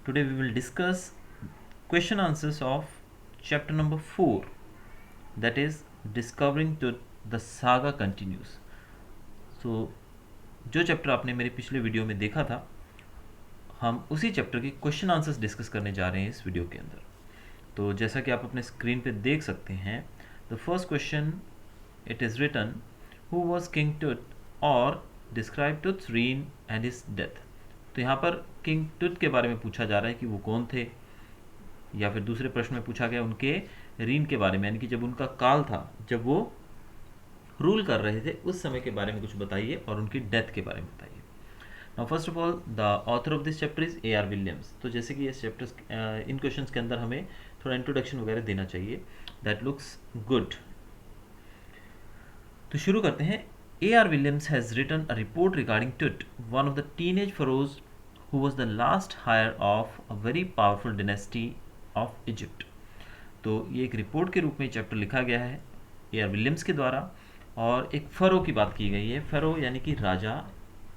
Today we will discuss question answers of chapter number 4, that is Discovering Truth, the saga continues. So जो chapter आपने मेरे पिछले video में देखा था, हम उसी चैप्टर के क्वेश्चन आंसर्स डिस्कस करने जा रहे हैं इस वीडियो के अंदर। तो जैसा कि आप अपने स्क्रीन पे देख सकते हैं, the first question it is written, who was King Tut और describe Tut's reign and his death. तो यहाँ पर किंग टुट के बारे में पूछा जा रहा है कि वो कौन थे, या फिर दूसरे प्रश्न में पूछा गया उनके रीन के बारे में, यानी कि जब उनका काल था, जब वो रूल कर रहे थे, उस समय के बारे में कुछ बताइए और उनकी डेथ के बारे में बताइए। Now first of all the author of this chapter is a R Williams. तो जैसे कि इस चैप्टर्स इन क्वेश्चंस के अंदर हमें थोड़ा इंट्रोडक्शन वगैरह देना चाहिए, दैट लुक्स गुड। तो शुरू करते हैं। A R Williams has written a report regarding Tut, one of the teenage pharaohs who was the last hire of a very powerful dynasty of Egypt। तो ये एक रिपोर्ट के रूप में चैप्टर लिखा गया है ए आर विलियम्स के द्वारा, और एक फ़रो की बात की गई है। फ़रो यानी कि राजा,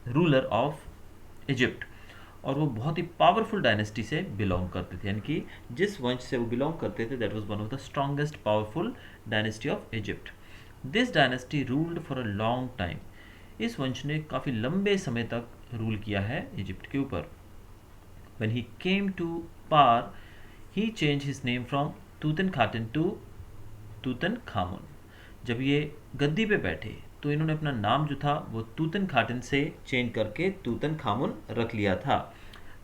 रूलर ऑफ इजिप्ट, और वो बहुत ही पावरफुल डायनेस्टी से बिलोंग करते थे, यानी कि जिस वंश से वो बिलोंग करते थे that was one of the strongest powerful dynasty of Egypt. This dynasty ruled for a long time. इस वंश ने काफ़ी लंबे समय तक रूल किया है इजिप्ट के ऊपर। When he came to power, he changed his name from Tutankhaten to Tutankhamun। जब ये गद्दी पे बैठे तो इन्होंने अपना नाम जो था वो तूतनखाटन से चेंज करके तूतनखामुन रख लिया था।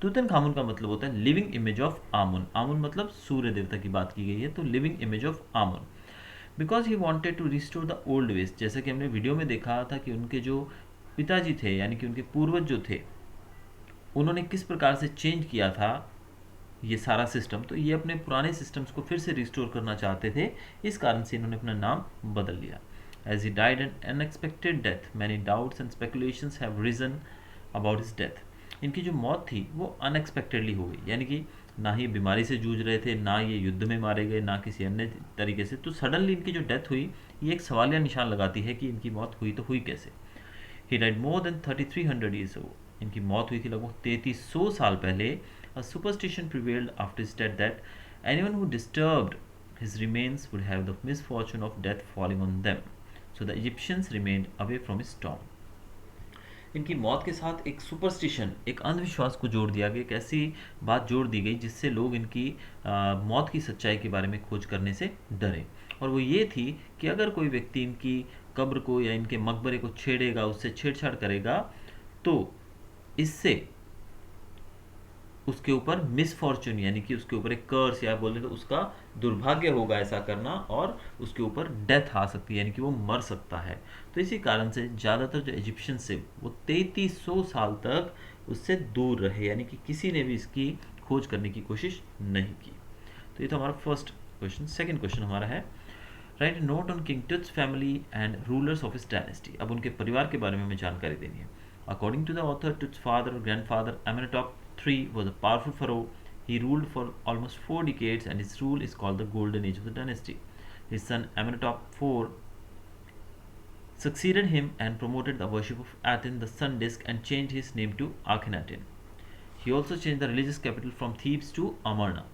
तूतनखामुन का मतलब होता है living image of Amun. Amun मतलब सूर्य देवता की बात की गई है, तो living image of Amun. Because he wanted to restore the old west. जैसा कि हमने वीडियो में देखा था कि उनके जो पिताजी थे, यानी कि उनके पूर्वज जो थे, उन्होंने किस प्रकार से चेंज किया था ये सारा सिस्टम। तो ये अपने पुराने सिस्टम्स को फिर से रिस्टोर करना चाहते थे, इस कारण से इन्होंने अपना नाम बदल लिया। As he died an unexpected death, many doubts and speculations have risen about his death. इनकी जो मौत थी वो अनएक्सपेक्टेडली हो गई, यानी कि ना ही बीमारी से जूझ रहे थे, ना ये युद्ध में मारे गए, ना किसी अन्य तरीके से। तो सडनली इनकी जो डेथ हुई, ये एक सवालिया निशान लगाती है कि इनकी मौत हुई तो हुई कैसे। He died more than 3300 years ago. इनकी मौत हुई थी लगभग 3300 साल पहले। A superstition prevailed after his death that anyone who disturbed his remains would have the misfortune of death falling on them, so the Egyptians remained away from his tomb. इनकी मौत के साथ एक सुपरस्टिशन, एक अंधविश्वास को जोड़ दिया गया, एक ऐसी बात जोड़ दी गई जिससे लोग इनकी मौत की सच्चाई के बारे में खोज करने से डरे। और वो ये थी कि अगर कोई व्यक्ति इनकी कब्र को या इनके मकबरे को छेड़ेगा, उससे छेड़छाड़ करेगा, तो इससे उसके ऊपर मिसफॉर्चून, यानी कि उसके ऊपर एक कर्स या बोले तो उसका दुर्भाग्य होगा ऐसा करना, और उसके ऊपर डेथ आ सकती है, यानी कि वो मर सकता है। तो इसी कारण से ज़्यादातर जो इजिप्शियन से वो 3300 साल तक उससे दूर रहे, यानी कि किसी ने भी इसकी खोज करने की कोशिश नहीं की। तो ये तो हमारा फर्स्ट क्वेश्चन। सेकेंड क्वेश्चन हमारा है, write note on King Tut's family and rulers of his dynasty. अब उनके परिवार के बारे में हमें जानकारी देनी है। According to the author, Tut's father और grandfather Amenhotep III was a powerful pharaoh. He ruled for almost 4 decades, and his rule is called the Golden Age of the dynasty. His son Amenhotep IV succeeded him and promoted the worship of Aten, the sun disk, and changed his name to Akhenaten. He also changed the religious capital from Thebes to Amarna.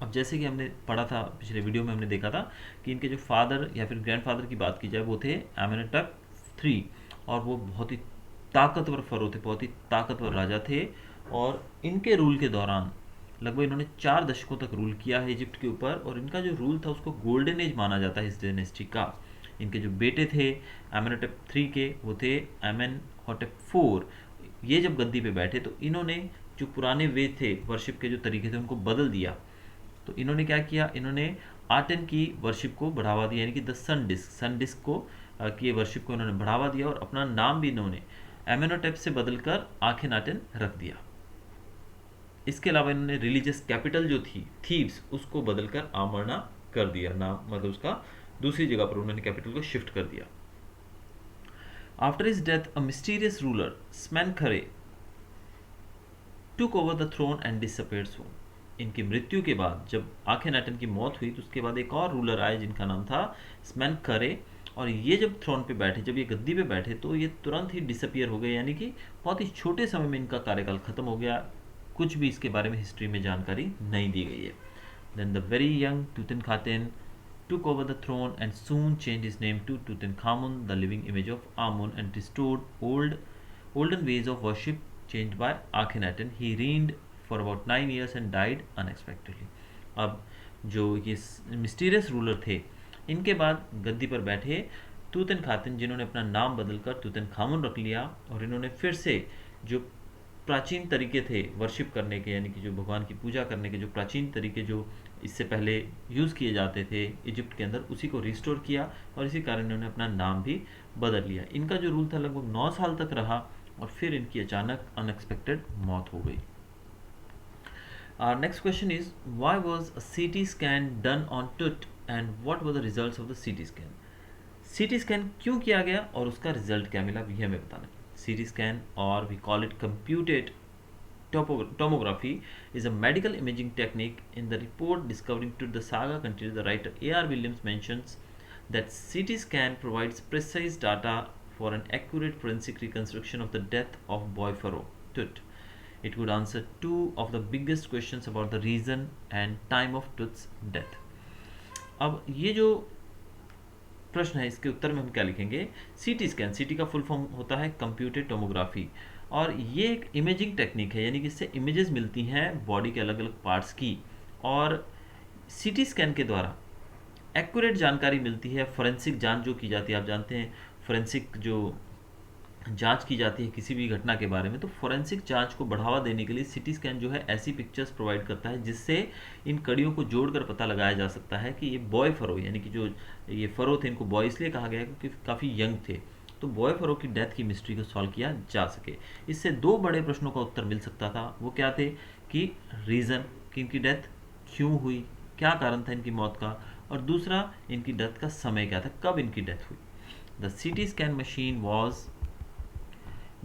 अब जैसे कि हमने पढ़ा था पिछले video में, हमने देखा था कि इनके जो फादर या फिर ग्रैंडफादर की बात की जाए वो थे Amenhotep III, और वो बहुत ही ताकतवर फरो थे, बहुत ही ताकतवर राजा थे। और इनके रूल के दौरान लगभग इन्होंने 4 दशकों तक रूल किया है इजिप्ट के ऊपर, और इनका जो रूल था उसको गोल्डन एज माना जाता है इस डायनेस्टी का। इनके जो बेटे थे Amenhotep III के, वो थे Amenhotep IV। ये जब गद्दी पे बैठे तो इन्होंने जो पुराने वे थे, वर्शिप के जो तरीके थे, उनको बदल दिया। तो इन्होंने क्या किया, इन्होंने आर्टन की वर्शिप को बढ़ावा दिया, यानी कि द सन डिस्क को की वर्शिप को इन्होंने बढ़ावा दिया, और अपना नाम भी इन्होंने Amenhotep से बदलकर आखेनाटेन रख दिया। इसके अलावा इन्होंने रिलीजियस कैपिटल जो थी थीब्स, उसको बदलकर आमरना कर दिया, नाम मतलब उसका दूसरी जगह पर उन्होंने कैपिटल को शिफ्ट कर दिया। After his death a mysterious ruler Smenkhkare took over the throne and disappeared soon. इनकी मृत्यु के बाद, जब आखेनाटन की मौत हुई, तो उसके बाद एक और रूलर आए जिनका नाम था स्मेनखरे, और ये जब थ्रोन पे बैठे, जब ये गद्दी पे बैठे, तो ये तुरंत ही डिसअपियर हो गए, यानी कि बहुत ही छोटे समय में इनका कार्यकाल खत्म हो गया, कुछ भी इसके बारे में हिस्ट्री में जानकारी नहीं दी गई है. Then the very young Tutankhaten took over the throne and soon changed his name to Tutankhamun, the living image of Amun, and restored olden ways of worship changed by Akhenaten. He reigned for about 9 years and died unexpectedly. अब जो ये mysterious ruler थे, इनके बाद गद्दी पर बैठे तूतन खातन, जिन्होंने अपना नाम बदलकर तूतन खामुन रख लिया, और इन्होंने फिर से जो प्राचीन तरीके थे वर्शिप करने के, यानी कि जो भगवान की पूजा करने के जो प्राचीन तरीके जो इससे पहले यूज़ किए जाते थे इजिप्ट के अंदर, उसी को रिस्टोर किया, और इसी कारण इन्होंने अपना नाम भी बदल लिया. इनका जो रूल था लगभग 9 साल तक रहा, और फिर इनकी अचानक अनएक्सपेक्टेड मौत हो गई. Our next question is, why was a CT scan done on Tut and what were the results of the CT scan? CT scan क्यों किया गया और उसका रिजल्ट क्या मिला, ये हमें बताना. CT scan, or we call it computed tomography, is a medical imaging technique. In the report discovering Tut, the saga continues. The writer A.R. Williams mentions that CT scan provides precise data for an accurate forensic reconstruction of the death of boy pharaoh Tut. It could answer two of the biggest questions about the reason and time of Tut's death. अब ये जो प्रश्न है, इसके उत्तर में हम क्या लिखेंगे. सीटी स्कैन, सीटी का फुल फॉर्म होता है कंप्यूटेड टोमोग्राफी, और ये एक इमेजिंग टेक्निक है, यानी कि इससे इमेजेस मिलती हैं बॉडी के अलग अलग पार्ट्स की, और सीटी स्कैन के द्वारा एक्यूरेट जानकारी मिलती है. फॉरेंसिक जांच जो की जाती है, आप जानते हैं फॉरेंसिक जो जांच की जाती है किसी भी घटना के बारे में, तो फॉरेंसिक जांच को बढ़ावा देने के लिए सीटी स्कैन जो है ऐसी पिक्चर्स प्रोवाइड करता है जिससे इन कड़ियों को जोड़कर पता लगाया जा सकता है कि ये बॉय फरो, यानी कि जो ये फरो थे, इनको बॉय इसलिए कहा गया है क्योंकि काफ़ी यंग थे, तो बॉय फरो की डेथ की मिस्ट्री को सॉल्व किया जा सके. इससे दो बड़े प्रश्नों का उत्तर मिल सकता था. वो क्या थे कि रीज़न कि इनकी डेथ क्यों हुई, क्या कारण था इनकी मौत का, और दूसरा इनकी डेथ का समय क्या था, कब इनकी डेथ हुई. The CT scan machine was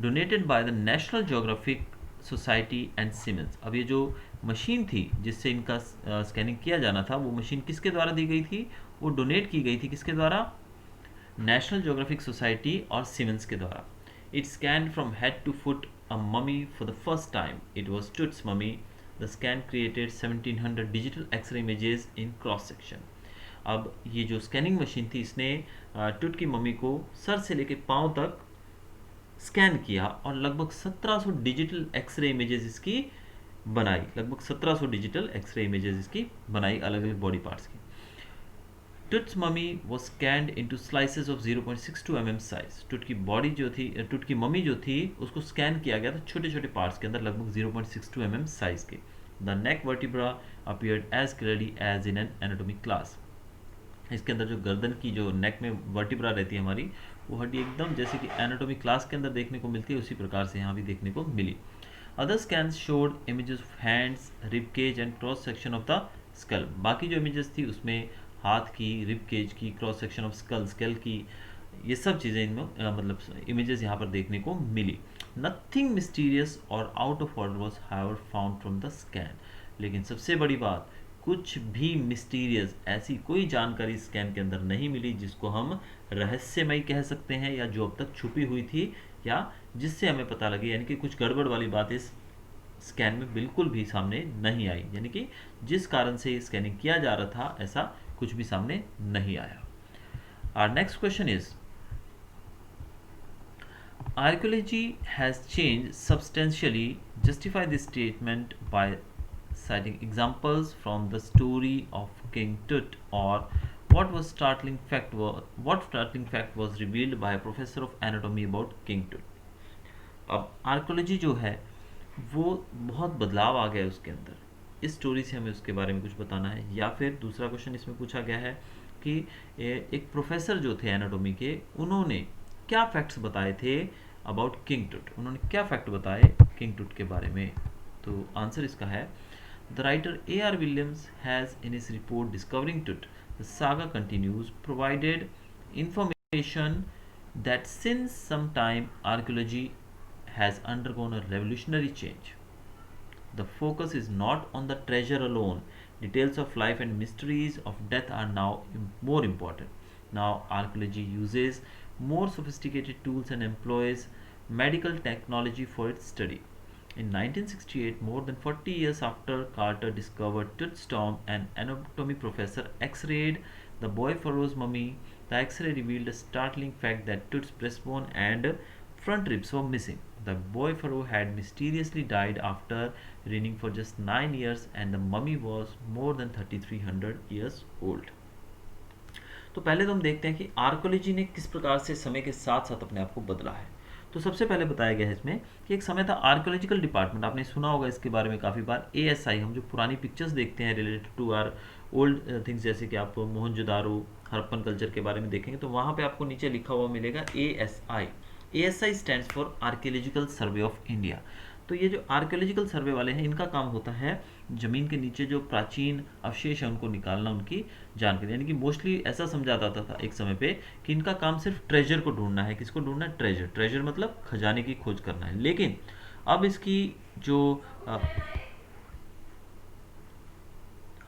donated by the national Geographic society and siemens. अब ये जो मशीन थी जिससे इनका स्कैनिंग किया जाना था, वो मशीन किसके द्वारा दी गई थी, वो डोनेट की गई थी किसके द्वारा, नेशनल जोग्राफिक सोसाइटी और सीमेंस के द्वारा. It scan from head to foot a mummy for the first time. It was Tut's mummy. The scan created 1700 digital X-ray images in cross section. अब ये जो स्कैनिंग मशीन थी, इसने टुट की मम्मी को सर से लेके पाँव तक स्कैन किया, और लगभग 1700 डिजिटल एक्सरे इमेजेस इसकी बनाई, लगभग 1700 डिजिटल एक्सरे इमेजेस इसकी बनाई अलग अलग बॉडी पार्ट्स की. टुट्स ममी वो scanned into slices of 0.62 mm size. टुट की बॉडी जो थी, टुट की मम्मी जो थी, उसको स्कैन किया गया था छोटे छोटे पार्ट्स के अंदर, लगभग 0.62 mm साइज के. The neck vertebra appeared as clearly as in an anatomic class. इसके अंदर जो गर्दन की जो नेक में वर्टिब्रा रहती है हमारी, वो हड्डी एकदम जैसे कि एनाटॉमी क्लास के अंदर देखने को मिलती है, उसी प्रकार से यहाँ भी देखने को मिली. Other scans showed images of hands, rib cage and cross section of the skull. बाकी जो इमेजेस थी उसमें हाथ की, रिब केज की, क्रॉस सेक्शन ऑफ स्कल की, ये सब चीज़ें इनमें मतलब इमेजेस यहाँ पर देखने को मिली. नथिंग मिस्टीरियस और out of order was however found from the scan. लेकिन सबसे बड़ी बात, कुछ भी मिस्टीरियस ऐसी कोई जानकारी स्कैन के अंदर नहीं मिली जिसको हम रहस्यमय कह सकते हैं, या जो अब तक छुपी हुई थी, या जिससे हमें पता लगे, यानी कि कुछ गड़बड़ वाली बात इस स्कैन में बिल्कुल भी सामने नहीं आई, यानी कि जिस कारण से स्कैनिंग किया जा रहा था ऐसा कुछ भी सामने नहीं आया. Our next question is, archaeology has changed substantially. Justify this statement by citing examples from the story of King Tut, or what startling fact was revealed by a professor of anatomy about King Tut. अब archaeology जो है वो बहुत बदलाव आ गया है उसके अंदर. इस स्टोरी से हमें उसके बारे में कुछ बताना है, या फिर दूसरा क्वेश्चन इसमें पूछा गया है कि एक प्रोफेसर जो थे एनाटॉमी के, उन्होंने क्या फैक्ट्स बताए थे अबाउट किंग टुट. उन्होंने क्या फैक्ट बताए किंग टुट के बारे में. तो आंसर इसका है, the writer A.R. Williams has in his report discovering Tut, the saga continues, provided information that since some time archaeology has undergone a revolutionary change. The focus is not on the treasure alone. Details of life and mysteries of death are now more important. Now archaeology uses more sophisticated tools and employs medical technology for its study. In 1968, more than 40 years after Carter discovered Tooth's tomb, an anatomy professor X-rayed the boy Pharaoh's mummy. The X-ray revealed a startling fact that Tooth's breastbone and front ribs were missing. The boy Pharaoh had mysteriously died after reigning for just 9 years, and the mummy was more than 3300 years old. तो पहले तो हम देखते हैं कि archaeology ने किस प्रकार से समय के साथ साथ अपने आप को बदला है। तो सबसे पहले बताया गया है इसमें कि एक समय था आर्कोलॉजिकल डिपार्टमेंट, आपने सुना होगा इसके बारे में काफ़ी बार। एएसआई, हम जो पुरानी पिक्चर्स देखते हैं related to our old things, जैसे कि आप मोहनजोदारो हड़प्पन कल्चर के बारे में देखेंगे तो वहाँ पे आपको नीचे लिखा हुआ मिलेगा ASI. ASI stands for archaeological survey of India. तो ये जो आर्कियोलॉजिकल सर्वे वाले हैं इनका काम होता है ज़मीन के नीचे जो प्राचीन अवशेष हैं उनको निकालना, उनकी जानकारी। यानी कि मोस्टली ऐसा समझा जाता था एक समय पे कि इनका काम सिर्फ ट्रेजर को ढूंढना है। किसको ढूंढना है? ट्रेजर। ट्रेजर मतलब खजाने की खोज करना है। लेकिन अब इसकी जो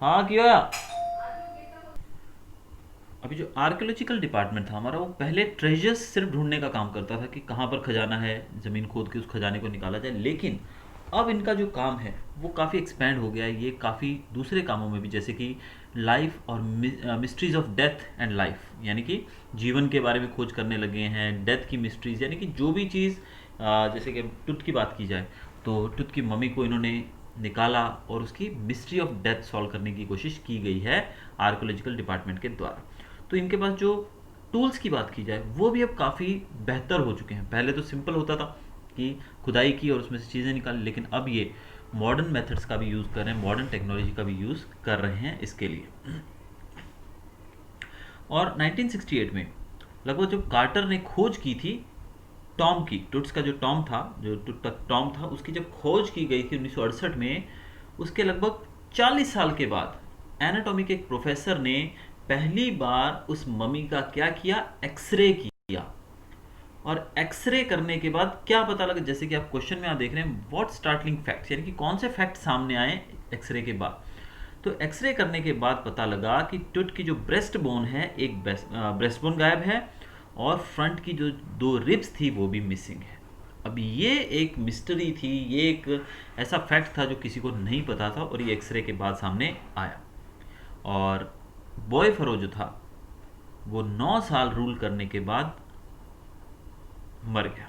हाँ क्या, अभी जो आर्कियोलॉजिकल डिपार्टमेंट था हमारा, वो पहले ट्रेजर्स सिर्फ ढूंढने का काम करता था कि कहाँ पर खजाना है, ज़मीन खोद के उस खजाने को निकाला जाए। लेकिन अब इनका जो काम है वो काफ़ी एक्सपेंड हो गया है। ये काफ़ी दूसरे कामों में भी, जैसे कि लाइफ और mysteries of death and life, यानी कि जीवन के बारे में खोज करने लगे हैं, डेथ की मिस्ट्रीज, यानी कि जो भी चीज़ जैसे कि टुट की बात की जाए तो टुट की मम्मी को इन्होंने निकाला और उसकी मिस्ट्री ऑफ डेथ सॉल्व करने की कोशिश की गई है आर्कियोलॉजिकल डिपार्टमेंट के द्वारा। तो इनके पास जो टूल्स की बात की जाए वो भी अब काफ़ी बेहतर हो चुके हैं। पहले तो सिंपल होता था कि खुदाई की और उसमें से चीज़ें निकाली, लेकिन अब ये मॉडर्न मेथड्स का भी यूज़ कर रहे हैं, मॉडर्न टेक्नोलॉजी का भी यूज़ कर रहे हैं इसके लिए। और 1968 में लगभग जब कार्टर ने खोज की थी टॉम की, टुट्स का जो टॉम था, जो टुट टॉम था, उसकी जब खोज की गई थी 1968 में, उसके लगभग 40 साल के बाद एनाटॉमी के एक प्रोफेसर ने पहली बार उस मम्मी का क्या किया? एक्सरे किया। और एक्सरे करने के बाद क्या पता लगा, जैसे कि आप क्वेश्चन में आप देख रहे हैं व्हाट स्टार्टलिंग फैक्ट्स, यानी कि कौन से फैक्ट सामने आए एक्सरे के बाद। तो एक्सरे करने के बाद पता लगा कि टुट की जो ब्रेस्ट बोन है, एक ब्रेस्ट बोन गायब है और फ्रंट की जो 2 रिब्स थी वो भी मिसिंग है। अब ये एक मिस्ट्री थी, ये एक ऐसा फैक्ट था जो किसी को नहीं पता था और ये एक्सरे के बाद सामने आया। और बॉय फरो जो था वो 9 साल रूल करने के बाद मर गया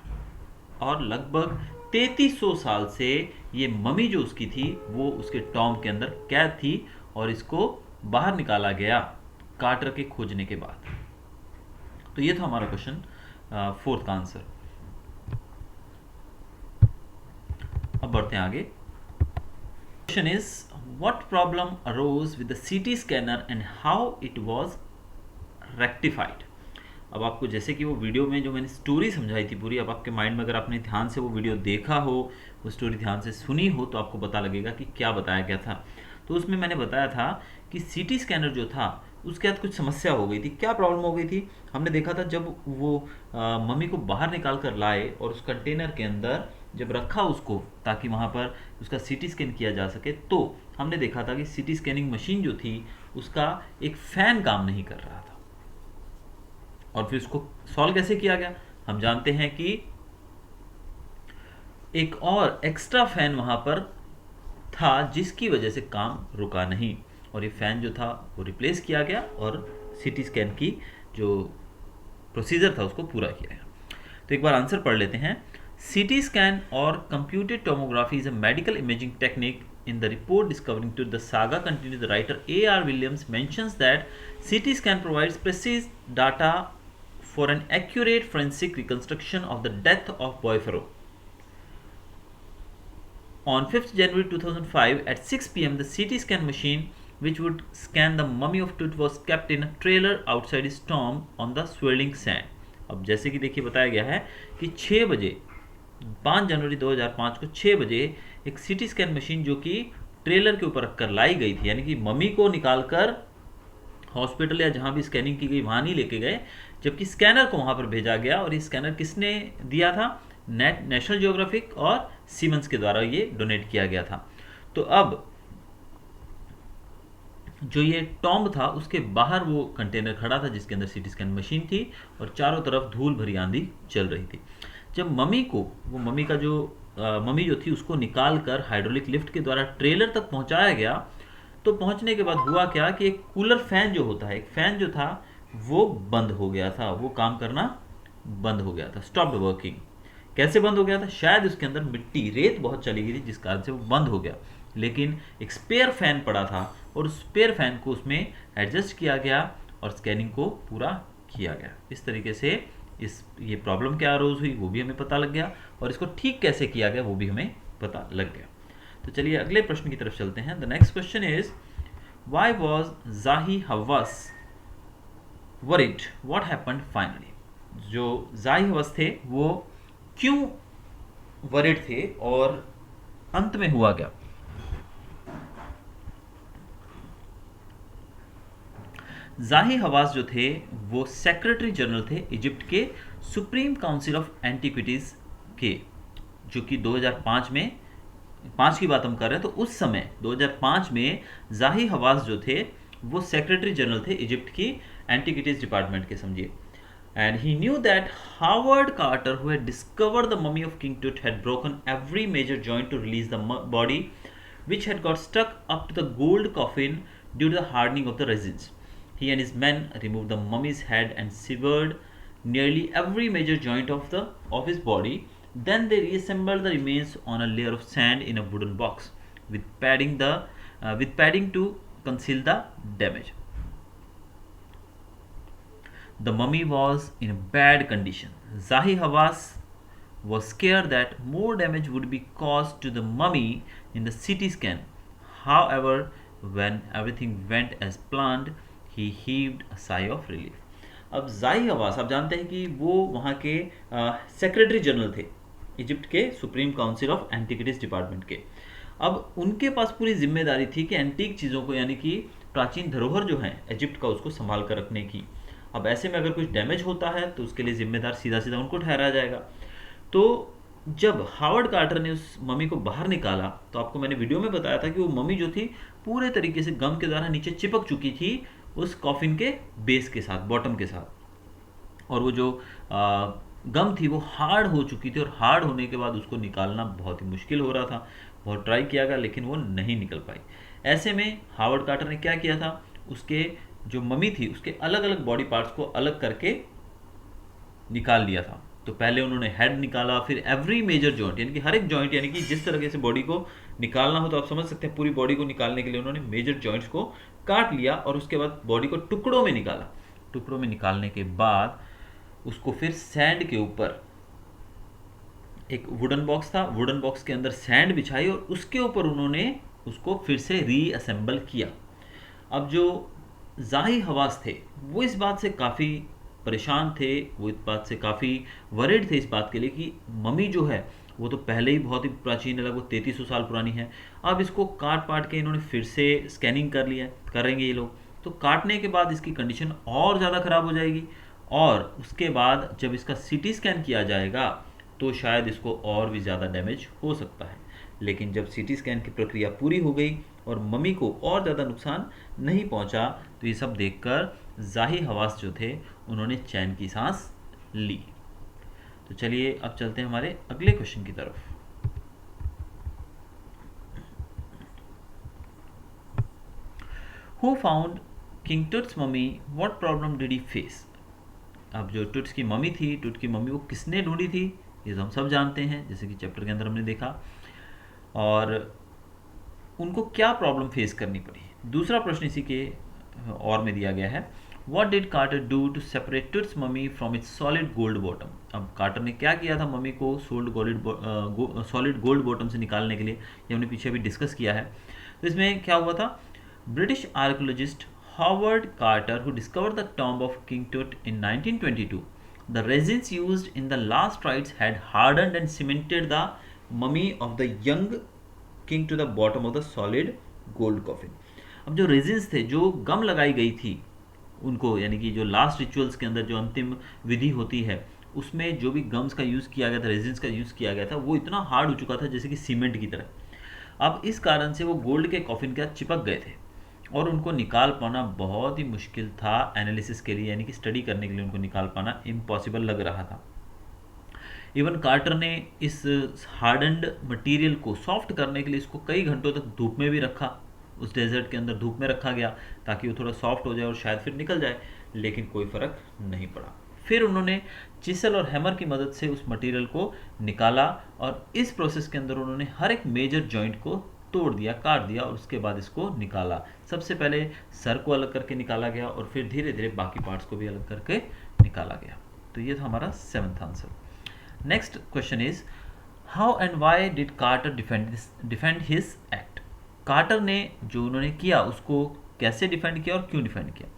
और लगभग 3300 साल से ये मम्मी जो उसकी थी वो उसके टॉम के अंदर कैद थी और इसको बाहर निकाला गया कार्टर के खोजने के बाद। तो ये था हमारा क्वेश्चन 4th का आंसर। अब बढ़ते हैं आगे। Question is what problem arose with the CT scanner and how it was rectified. अब आपको जैसे कि वो वीडियो में जो मैंने स्टोरी समझाई थी पूरी, अब आपके माइंड में अगर आपने ध्यान से वो वीडियो देखा हो, वो स्टोरी ध्यान से सुनी हो, तो आपको पता लगेगा कि क्या बताया गया था। तो उसमें मैंने बताया था कि सीटी स्कैनर जो था उसके बाद कुछ समस्या हो गई थी। क्या प्रॉब्लम हो गई थी? हमने देखा था जब वो मम्मी को बाहर निकाल कर लाए और उस कंटेनर के अंदर जब रखा उसको ताकि वहाँ पर उसका सीटी स्कैन किया जा सके, तो हमने देखा था कि सीटी स्कैनिंग मशीन जो थी उसका एक फ़ैन काम नहीं कर रहा था। और फिर उसको सॉल्व कैसे किया गया? हम जानते हैं कि एक और एक्स्ट्रा फैन वहां पर था जिसकी वजह से काम रुका नहीं और ये फैन जो था वो रिप्लेस किया गया और सीटी स्कैन की जो प्रोसीजर था उसको पूरा किया गया। तो एक बार आंसर पढ़ लेते हैं। सीटी स्कैन और computed tomography is a medical imaging technique. In the report discovering to the saga continues, the writer A.R. Williams mentions that CT scan provides precise data for an accurate forensic reconstruction of the death of Boy Pharaoh. On 5th January 2005 at 6 p.m. the CT scan machine which would scan the mummy of Tut was kept in a trailer outside his tomb on the swirling sand. अब जैसे कि देखिए बताया गया है कि 6 बजे 5 जनवरी 2005 को 6 बजे एक सीटी स्कैन मशीन जो कि ट्रेलर के ऊपर रखकर लाई गई थी, यानी कि मम्मी को निकालकर हॉस्पिटल या जहां भी स्कैनिंग की गई वहां नहीं लेके गए, जबकि स्कैनर को वहां पर भेजा गया। और ये स्कैनर किसने दिया था? नेशनल जियोग्राफिक और सीमेंस के द्वारा ये डोनेट किया गया था। तो अब जो ये टॉम्ब था उसके बाहर वो कंटेनर खड़ा था जिसके अंदर सीटी स्कैन मशीन थी और चारों तरफ धूल भरी आंधी चल रही थी। जब मम्मी को, वो मम्मी का जो मम्मी जो थी उसको निकाल कर हाइड्रोलिक लिफ्ट के द्वारा ट्रेलर तक पहुंचाया गया। तो पहुंचने के बाद हुआ क्या कि एक कूलर फैन जो होता है, एक फैन जो था वो बंद हो गया था, वो काम करना बंद हो गया था, स्टॉप्ड वर्किंग। कैसे बंद हो गया था? शायद उसके अंदर मिट्टी, रेत बहुत चली गई थी जिस कारण से वो बंद हो गया। लेकिन एक स्पेयर फैन पड़ा था और उस स्पेयर फैन को उसमें एडजस्ट किया गया और स्कैनिंग को पूरा किया गया। इस तरीके से ये प्रॉब्लम क्या अरोज हुई वो भी हमें पता लग गया, और इसको ठीक कैसे किया गया वो भी हमें पता लग गया। तो चलिए अगले प्रश्न की तरफ चलते हैं। The next question is, why was जाही हवास वरिड, व्हाट हैपेंड फाइनली? जो जाही हवास थे वो क्यों वरिड थे और अंत में हुआ क्या? जाही हवास जो थे वो सेक्रेटरी जनरल थे इजिप्ट के सुप्रीम काउंसिल ऑफ एंटीक्विटीज के, जो कि 2005 में, 5 की बात हम कर रहे हैं, तो उस समय 2005 में जाही हवास जो थे वो सेक्रेटरी जनरल थे इजिप्ट की एंटीक्विटीज डिपार्टमेंट के, समझिए। And he knew that Howard Carter, who had discovered the mummy of King Tut, had broken every major joint to release the body, which had got stuck up to the gold coffin due to the hardening of the resins. He and his men removed the mummy's head and severed nearly every major joint of his body. Then they reassembled the remains on a layer of sand in a wooden box with padding to conceal the damage. The mummy was in bad condition. Zahi Hawass was scared that more damage would be caused to the mummy in the CT scan. However, when everything went as planned, he heaved a sigh of relief. अब जाही हवास, आप जानते हैं कि वो वहाँ के secretary general थे इजिप्ट के supreme council of antiquities department के। अब उनके पास पूरी जिम्मेदारी थी कि एंटीक चीज़ों को, यानी कि प्राचीन धरोहर जो है इजिप्ट का, उसको संभाल कर रखने की। अब ऐसे में अगर कुछ डैमेज होता है तो उसके लिए जिम्मेदार सीधा सीधा उनको ठहराया जाएगा। तो जब हावर्ड कार्टर ने उस मम्मी को बाहर निकाला, तो आपको मैंने वीडियो में बताया था कि वो मम्मी जो थी पूरे तरीके से गम के द्वारा नीचे चिपक चुकी थी उस कॉफिन के बेस के साथ, बॉटम के साथ, और वो जो गम थी वो हार्ड हो चुकी थी, और हार्ड होने के बाद उसको निकालना बहुत ही मुश्किल हो रहा था। बहुत ट्राई किया गया लेकिन वो नहीं निकल पाई। ऐसे में हावर्ड कार्टर ने क्या किया था, उसके जो मम्मी थी उसके अलग अलग बॉडी पार्ट्स को अलग करके निकाल लिया था। तो पहले उन्होंने हेड निकाला, फिर एवरी मेजर जॉइंट, यानी कि हर एक जॉइंट, यानी कि जिस तरीके से बॉडी को निकालना हो, तो आप समझ सकते हैं पूरी बॉडी को निकालने के लिए उन्होंने मेजर जॉइंट्स को काट लिया और उसके बाद बॉडी को टुकड़ों में निकाला। टुकड़ों में निकालने के बाद उसको फिर सैंड के ऊपर, एक वुडन बॉक्स था, वुडन बॉक्स के अंदर सैंड बिछाई और उसके ऊपर उन्होंने उसको फिर से रीअसेंबल किया। अब जो जाही हवास थे वो इस बात से काफ़ी परेशान थे, वो इस बात से काफ़ी वरिड थे इस बात के लिए कि मम्मी जो है वो तो पहले ही बहुत ही प्राचीन है, लगभग 3300 साल पुरानी है। अब इसको काट पाट के इन्होंने फिर से स्कैनिंग कर लिया, करेंगे ये लोग, तो काटने के बाद इसकी कंडीशन और ज़्यादा ख़राब हो जाएगी, और उसके बाद जब इसका सीटी स्कैन किया जाएगा तो शायद इसको और भी ज़्यादा डैमेज हो सकता है। लेकिन जब सीटी स्कैन की प्रक्रिया पूरी हो गई और मम्मी को और ज़्यादा नुकसान नहीं पहुंचा, तो ये सब देखकर जाही हवास जो थे उन्होंने चैन की सांस ली। तो चलिए अब चलते हैं हमारे अगले क्वेश्चन की तरफ। Who found King Tut's mummy, what problem did he face? अब जो टुट्स की मम्मी थी, टुट की मम्मी को किसने ढूंढी थी, ये तो हम सब जानते हैं, जैसे कि चैप्टर के अंदर हमने देखा, और उनको क्या प्रॉब्लम फेस करनी पड़ी। दूसरा प्रश्न इसी के और में दिया गया है, what did Carter do to separate Tut's mummy from its solid gold bottom? अब कार्टर ने क्या किया था मम्मी को सॉलिड गोल्ड बॉटम से निकालने के लिए, ये हमने पीछे भी डिस्कस किया है। तो इसमें क्या हुआ था, British archaeologist Howard Carter, who discovered the tomb of King Tut in 1922, the resins used in the last rites had hardened and cemented the mummy of the young king to the bottom of the solid gold coffin. अब जो resins थे, जो गम लगाई गई थी उनको, यानी कि जो लास्ट रिचुअल्स के अंदर जो अंतिम विधि होती है उसमें जो भी गम्स का यूज़ किया गया था, रेजिन्स का यूज़ किया गया था, वो इतना हार्ड हो चुका था जैसे कि सीमेंट की तरह। अब इस कारण से वो गोल्ड के कॉफिन के साथ चिपक गए थे और उनको निकाल पाना बहुत ही मुश्किल था एनालिसिस के लिए, यानी कि स्टडी करने के लिए उनको निकाल पाना इम्पॉसिबल लग रहा था। इवन कार्टर ने इस हार्डन्ड मटेरियल को सॉफ्ट करने के लिए इसको कई घंटों तक धूप में भी रखा, उस डेजर्ट के अंदर धूप में रखा गया ताकि वो थोड़ा सॉफ्ट हो जाए और शायद फिर निकल जाए, लेकिन कोई फ़र्क नहीं पड़ा। फिर उन्होंने चिसल और हैमर की मदद से उस मटेरियल को निकाला और इस प्रोसेस के अंदर उन्होंने हर एक मेजर जॉइंट को तोड़ दिया, काट दिया और उसके बाद इसको निकाला। सबसे पहले सर को अलग करके निकाला गया और फिर धीरे धीरे बाकी पार्ट्स को भी अलग करके निकाला गया। तो ये था हमारा 7th answer. Next question is how and why did Carter defend his act. Carter ने जो उन्होंने किया उसको कैसे डिफेंड किया और क्यों डिफेंड किया।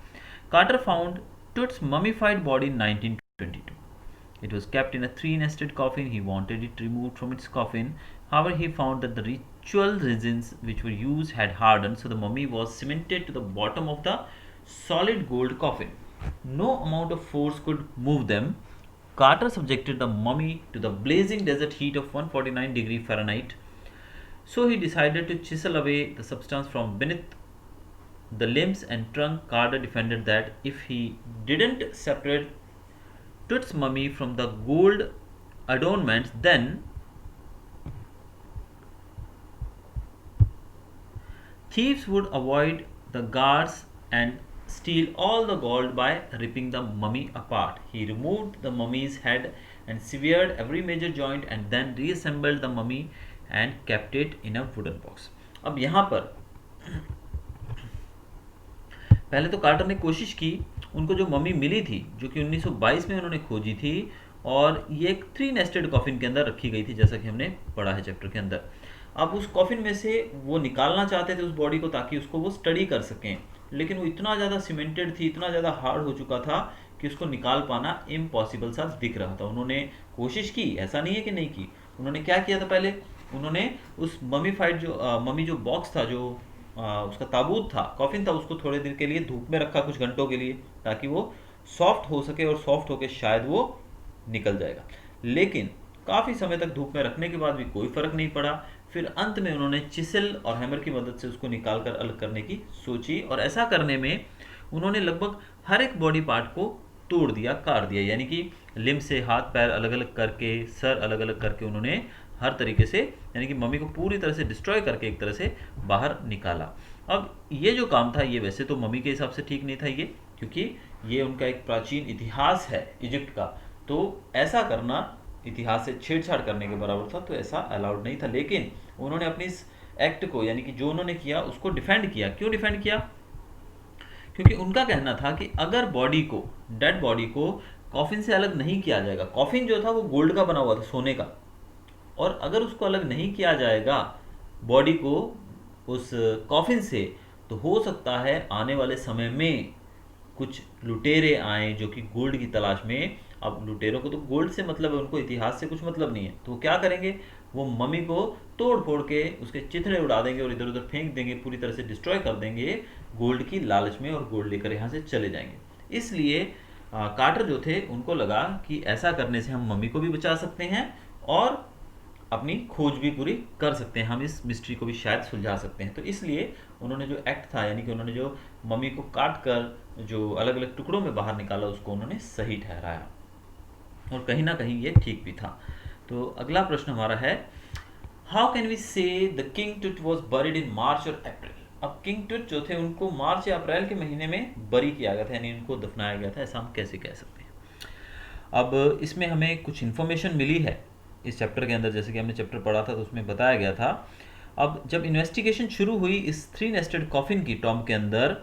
Carter found Tut's mummified body in 1922. It was kept in a three-nested coffin. He wanted it removed from its coffin. However, he found that the ritual resins which were used had hardened, so the mummy was cemented to the bottom of the solid gold coffin. No amount of force could move them. Carter subjected the mummy to the blazing desert heat of 149 degrees Fahrenheit. So he decided to chisel away the substance from beneath the limbs and trunk. Carter defended that if he didn't separate Tut's mummy from the gold adornments, then thieves would avoid the guards and steal all the gold by ripping the mummy apart. He removed the mummy's head and severed every major joint and then reassembled the mummy and kept it in a wooden box. अब यहाँ पर पहले तो quarter ने कोशिश की, उनको जो मम्मी मिली थी जो कि 1922 में उन्होंने खोजी थी और ये एक 3 नेस्टेड कॉफिन के अंदर रखी गई थी जैसा कि हमने पढ़ा है चैप्टर के अंदर। अब उस कॉफिन में से वो निकालना चाहते थे उस बॉडी को ताकि उसको वो स्टडी कर सकें, लेकिन वो इतना ज़्यादा सीमेंटेड थी, इतना ज़्यादा हार्ड हो चुका था कि उसको निकाल पाना इम्पॉसिबल सा दिख रहा था। उन्होंने कोशिश की, ऐसा नहीं है कि नहीं की। उन्होंने क्या किया था, पहले उन्होंने उस मम्मीफाइड जो मम्मी जो बॉक्स था, जो उसका ताबूत था, कॉफिन था, उसको थोड़े देर के लिए धूप में रखा कुछ घंटों के लिए ताकि वो सॉफ्ट हो सके और सॉफ्ट होके शायद वो निकल जाएगा। लेकिन काफ़ी समय तक धूप में रखने के बाद भी कोई फ़र्क नहीं पड़ा। फिर अंत में उन्होंने चिसल और हैमर की मदद से उसको निकाल कर अलग करने की सोची और ऐसा करने में उन्होंने लगभग हर एक बॉडी पार्ट को तोड़ दिया, काट दिया, यानी कि लिम्ब से हाथ पैर अलग अलग करके, सर अलग अलग करके उन्होंने हर तरीके से, यानी कि मम्मी को पूरी तरह से डिस्ट्रॉय करके एक तरह से बाहर निकाला। अब ये जो काम था ये वैसे तो मम्मी के हिसाब से ठीक नहीं था ये, क्योंकि ये उनका एक प्राचीन इतिहास है इजिप्ट का, तो ऐसा करना इतिहास से छेड़छाड़ करने के बराबर था, तो ऐसा अलाउड नहीं था। लेकिन उन्होंने अपनी इस एक्ट को, यानी कि जो उन्होंने किया उसको डिफेंड किया। क्यों डिफेंड किया? क्योंकि उनका कहना था कि अगर बॉडी को, डेड बॉडी को कॉफिन से अलग नहीं किया जाएगा, कॉफिन जो था वो गोल्ड का बना हुआ था, सोने का, और अगर उसको अलग नहीं किया जाएगा बॉडी को उस कॉफिन से, तो हो सकता है आने वाले समय में कुछ लुटेरे आए जो कि गोल्ड की तलाश में। अब लुटेरों को तो गोल्ड से मतलब है, उनको इतिहास से कुछ मतलब नहीं है, तो वो क्या करेंगे, वो मम्मी को तोड़ फोड़ के उसके चिथड़े उड़ा देंगे और इधर उधर फेंक देंगे, पूरी तरह से डिस्ट्रॉय कर देंगे गोल्ड की लालच में, और गोल्ड लेकर यहाँ से चले जाएंगे। इसलिए कार्टर जो थे उनको लगा कि ऐसा करने से हम मम्मी को भी बचा सकते हैं और अपनी खोज भी पूरी कर सकते हैं, हम इस मिस्ट्री को भी शायद सुलझा सकते हैं। तो इसलिए उन्होंने जो एक्ट था, यानी कि उन्होंने जो मम्मी को काट कर जो अलग अलग टुकड़ों में बाहर निकाला, उसको उन्होंने सही ठहराया और कहीं ना कहीं ये ठीक भी था। तो अगला प्रश्न हमारा है, हाउ कैन वी से द किंग टुट वॉज बरीड इन मार्च और अप्रैल। अब किंग टुट जो थे उनको मार्च या अप्रैल के महीने में बरी किया गया था, यानी उनको दफनाया गया था, ऐसा हम कैसे कह सकते हैं। अब इसमें हमें कुछ इन्फॉर्मेशन मिली है इस चैप्टर के अंदर, जैसे कि हमने चैप्टर पढ़ा था तो उसमें बताया गया था। अब जब इन्वेस्टिगेशन शुरू हुई इस 3 नेस्टेड कॉफिन की टॉम्ब के अंदर,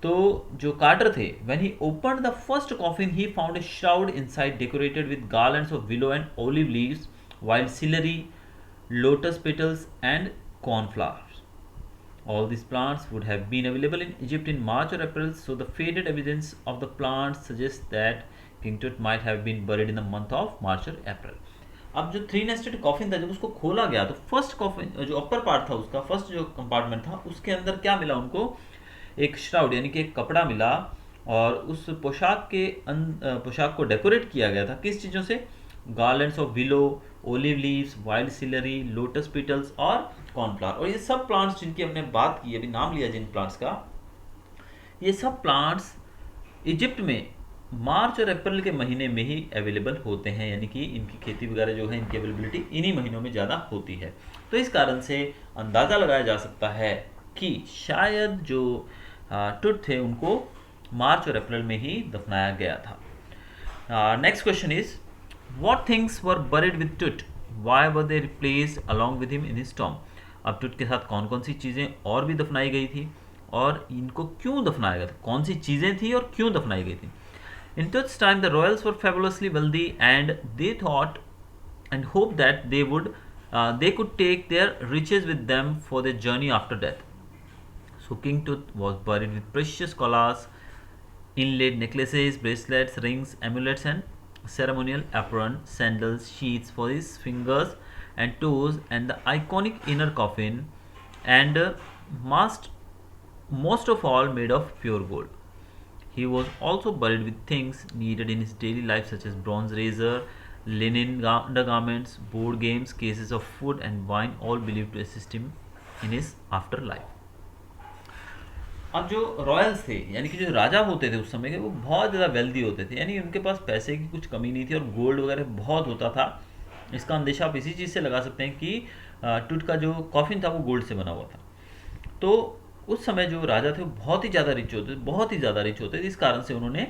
तो जो कार्टर थे, when he opened the first coffin he found a shroud inside decorated with garlands of willow and olive leaves, wild celery, lotus petals and cornflowers. All these plants would have been available in Egypt in March or April, so the faded evidence of the plants suggests that King Tut might have been buried in the month of March or April. अब जो 3 nested coffin था, जब उसको खोला गया तो first coffin जो upper part था उसका, फर्स्ट जो कंपार्टमेंट था, उसके अंदर क्या मिला उनको, एक श्राउड यानी कि एक कपड़ा मिला, और उस पोशाक को डेकोरेट किया गया था किस चीज़ों से, garlands of willow, olive leaves, wild celery, lotus petals और कॉर्नफ्लावर। और ये सब प्लांट्स जिनकी हमने बात की, अभी नाम लिया जिन प्लांट्स का, ये सब प्लांट्स इजिप्ट में मार्च और अप्रैल के महीने में ही अवेलेबल होते हैं, यानी कि इनकी खेती वगैरह जो है इनकी अवेलेबिलिटी इन्हीं महीनों में ज़्यादा होती है। तो इस कारण से अंदाज़ा लगाया जा सकता है कि शायद जो टुट थे उनको मार्च और अप्रैल में ही दफनाया गया था। Next question is, what things were buried with Tut, why were they replaced along with him in his tomb. अब टुट के साथ कौन कौन सी चीज़ें और भी दफनाई गई थी और इनको क्यों दफनाया गया था, कौन सी चीज़ें थी और क्यों दफनाई गई थी। In Tut's time, the royals were fabulously wealthy, and they thought and hoped that they could take their riches with them for their journey after death. So King Tut was buried with precious collars, inlaid necklaces, bracelets, rings, amulets, and ceremonial apron, sandals, sheaths for his fingers and toes, and the iconic inner coffin, and most of all made of pure gold. He was also buried with things needed in his daily life such as bronze razor, linen undergarments, board games, cases of food and wine, all believed to assist him in his afterlife. अब जो Royals थे यानी कि जो राजा होते थे उस समय के, वो बहुत ज़्यादा वेल्दी होते थे, यानी उनके पास पैसे की कुछ कमी नहीं थी और गोल्ड वगैरह बहुत होता था। इसका अंदेशा आप इसी चीज़ से लगा सकते हैं कि टुट का जो कॉफिन था वो गोल्ड से बना हुआ था। तो उस समय जो राजा थे वो बहुत ही ज़्यादा रिच होते थे, बहुत ही ज़्यादा रिच होते थे। इस कारण से उन्होंने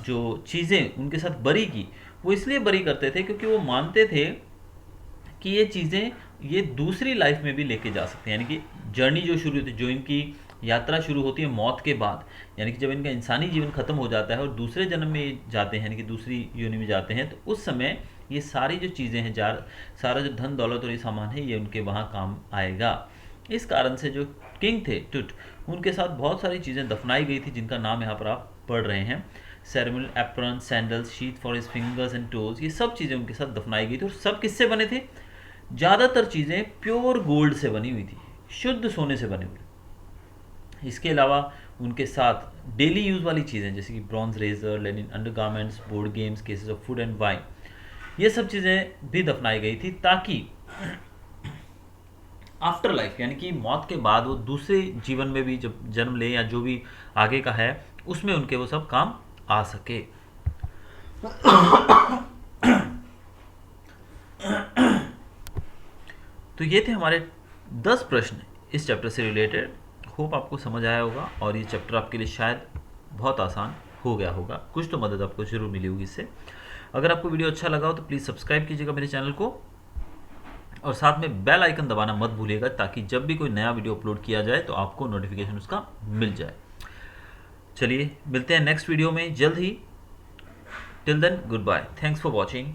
जो चीज़ें उनके साथ बरी की वो इसलिए बरी करते थे क्योंकि वो मानते थे कि ये चीज़ें ये दूसरी लाइफ में भी लेके जा सकते हैं, यानी कि जर्नी जो शुरू होती है, जो इनकी यात्रा शुरू होती है मौत के बाद, यानी कि जब इनका इंसानी जीवन खत्म हो जाता है और दूसरे जन्म में जाते हैं यानी कि दूसरी योनि में जाते हैं, तो उस समय ये सारी जो चीज़ें हैं सारा जो धन दौलत और ये सामान है ये उनके वहाँ काम आएगा। इस कारण से जो किंग थे टुट, उनके साथ बहुत सारी चीज़ें दफनाई गई थी जिनका नाम यहाँ पर आप पढ़ रहे हैं। Ceremonial apron, sandals, sheath for his fingers and toes, ये सब चीज़ें उनके साथ दफनाई गई थी। और सब किससे बने थे? ज़्यादातर चीज़ें प्योर गोल्ड से बनी हुई थी, शुद्ध सोने से बनी हुई। इसके अलावा उनके साथ डेली यूज़ वाली चीज़ें जैसे कि bronze razor, linen undergarments, board games, cases of food and wine, ये सब चीज़ें भी दफनाई गई थी ताकि आफ्टर लाइफ यानी कि मौत के बाद वो दूसरे जीवन में भी जब जन्म ले या जो भी आगे का है उसमें उनके वो सब काम आ सके। तो ये थे हमारे 10 प्रश्न इस चैप्टर से रिलेटेड। होप आपको समझ आया होगा और ये चैप्टर आपके लिए शायद बहुत आसान हो गया होगा, कुछ तो मदद आपको जरूर मिली होगी इससे। अगर आपको वीडियो अच्छा लगा हो तो प्लीज़ सब्सक्राइब कीजिएगा मेरे चैनल को और साथ में बेल आइकन दबाना मत भूलिएगा ताकि जब भी कोई नया वीडियो अपलोड किया जाए तो आपको नोटिफिकेशन उसका मिल जाए। चलिए मिलते हैं नेक्स्ट वीडियो में जल्द ही। Till then goodbye, thanks for watching.